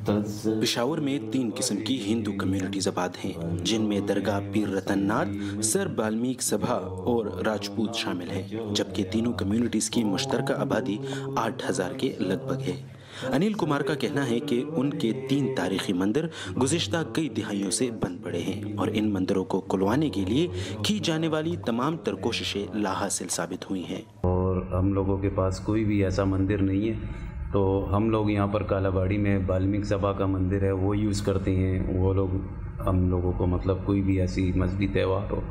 पेशावर में 3 किस्म की हिंदू कम्युनिटीज आबाद हैं, जिनमें दरगाह पीर रतननाथ, सर बाल्मीक सभा और राजपूत शामिल हैं, जबकि तीनों कम्युनिटीज की मुश्तरका आबादी 8,000 के लगभग है। अनिल कुमार का कहना है कि उनके 3 तारीखी मंदिर गुज़िश्ता कई दिहाइयों से बंद पड़े हैं और इन मंदिरों को खुलवाने के लिए की जाने वाली तमाम तर कोशिशें लाहासिल साबित हुई हैं। और हम लोगों के पास कोई भी ऐसा मंदिर नहीं है, तो हम लोग यहाँ पर कालाबाड़ी में बाल्मीक सभा का मंदिर है वो यूज़ करते हैं। वो लोग हम लोगों को मतलब कोई भी ऐसी मजहबी त्यौहार हो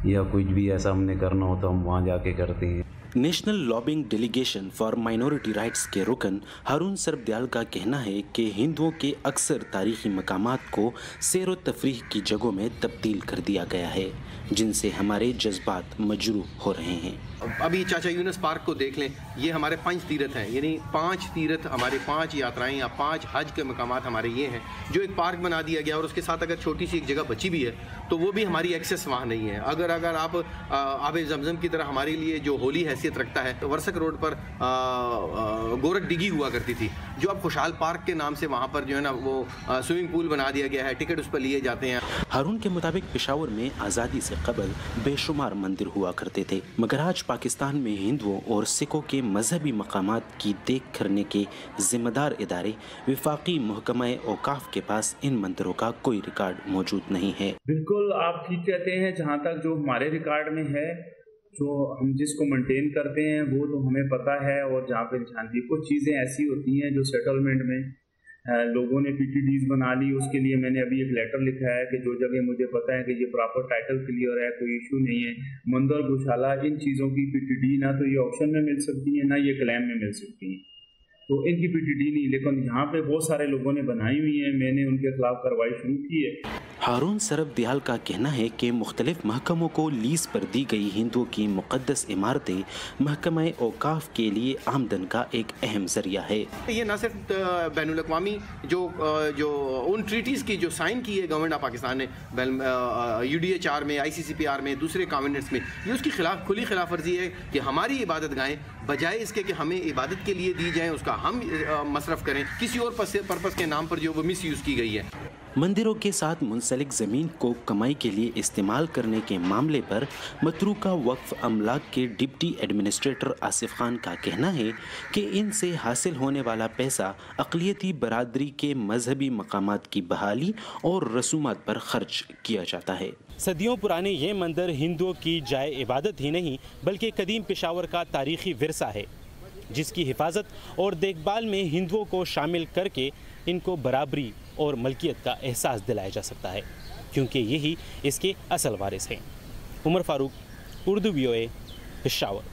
या कुछ भी ऐसा हमने करना हो तो हम वहाँ जाके करते हैं। National lobbying delegation for minority rights के रुकन हारून सरबदयाल का कहना है कि हिंदुओं के अक्सर तारीखी मकामात को सैर व तफरीह की जगहों में तब्दील कर दिया गया है, जिनसे हमारे जज्बात मजरूह हो रहे हैं। अभी चाचा यूनुस पार्क को देख लें, ये हमारे 5 तीर्थ हैं, यानी 5 तीर्थ हमारे 5 यात्राएं या 5 हज के मकामात हमारे ये हैं जो एक पार्क बना दिया गया, और उसके साथ अगर छोटी सी एक जगह बची भी है तो वो भी हमारी एक्सेस वहाँ नहीं है। अगर आप आबे जमजम की तरह हमारे लिए जो होली हैसियत रखता है, तो वर्सक रोड पर गोरख डिगी हुआ करती थी, जो अब खुशहाल पार्क के नाम से वहाँ पर जो है ना वो स्विमिंग पूल बना दिया गया है, टिकट उस पर लिए जाते हैं। हारून के मुताबिक पेशावर में आज़ादी से कबल बेशुमार मंदिर हुआ करते थे, मगर आज पाकिस्तान में हिंदुओं और सिखों के मजहबी मकामात की देख करने के जिम्मेदार इदारे वफाकी महकमा औकाफ के पास इन मंदिरों का कोई रिकॉर्ड मौजूद नहीं है। बिल्कुल आप ठीक कहते हैं, जहाँ तक जो हमारे रिकॉर्ड में है, जो हम जिसको मेंटेन करते हैं वो तो हमें पता है। और जहाँ पे झांकी कुछ चीज़ें ऐसी होती हैं जो सेटलमेंट में लोगों ने पीटीडीज बना ली, उसके लिए मैंने अभी एक लेटर लिखा है कि जो जगह मुझे पता है कि ये प्रॉपर टाइटल क्लियर है, कोई इशू नहीं है, मंदिर गौशाला इन चीज़ों की पीटीडी ना तो ये ऑप्शन में मिल सकती है ना ये क्लेम में मिल सकती है, तो इनकी पीटीडी नहीं। लेकिन यहाँ पे बहुत सारे लोगों ने बनाई हुई है, मैंने उनके खिलाफ कार्रवाई शुरू की है। हारून सरबदयाल का कहना है कि मुख्तलिफ महकमों को लीज पर दी गई हिंदुओं की मुक़द्दस इमारतें महकमा औकाफ के लिए आमदन का एक अहम जरिया है। ये न सिर्फ बैनुल अक़वामी जो उन ट्रीटीज़ की जो साइन की है गवर्नमेंट ऑफ पाकिस्तान ने UDHR में, ICCPR में, दूसरे कॉन्वेंट्स में, ये उसकी खुली खिलाफ वर्जी है कि हमारी इबादत गाहें बजाय इसके कि हमें इबादत के लिए दी जाएँ उसका हम मसरफ़ करें, किसी और पर्पस के नाम पर जो वो मिस यूज़ की गई है। मंदिरों के साथ मुंसलिक ज़मीन को कमाई के लिए इस्तेमाल करने के मामले पर मतरूका वक्फ अमलाक के डिप्टी एडमिनिस्ट्रेटर आसिफ खान का कहना है कि इनसे हासिल होने वाला पैसा अक़लियती बरादरी के मजहबी मकामात की बहाली और रसूमात पर खर्च किया जाता है। सदियों पुराने ये मंदिर हिंदुओं की जाए इबादत ही नहीं बल्कि कदीम पेशावर का तारीखी विरसा है, जिसकी हिफाजत और देखभाल में हिंदुओं को शामिल करके इनको बराबरी और मलकियत का एहसास दिलाया जा सकता है, क्योंकि यही इसके असल वारिस हैं। उमर फारूक, उर्दू VOA, पेशावर।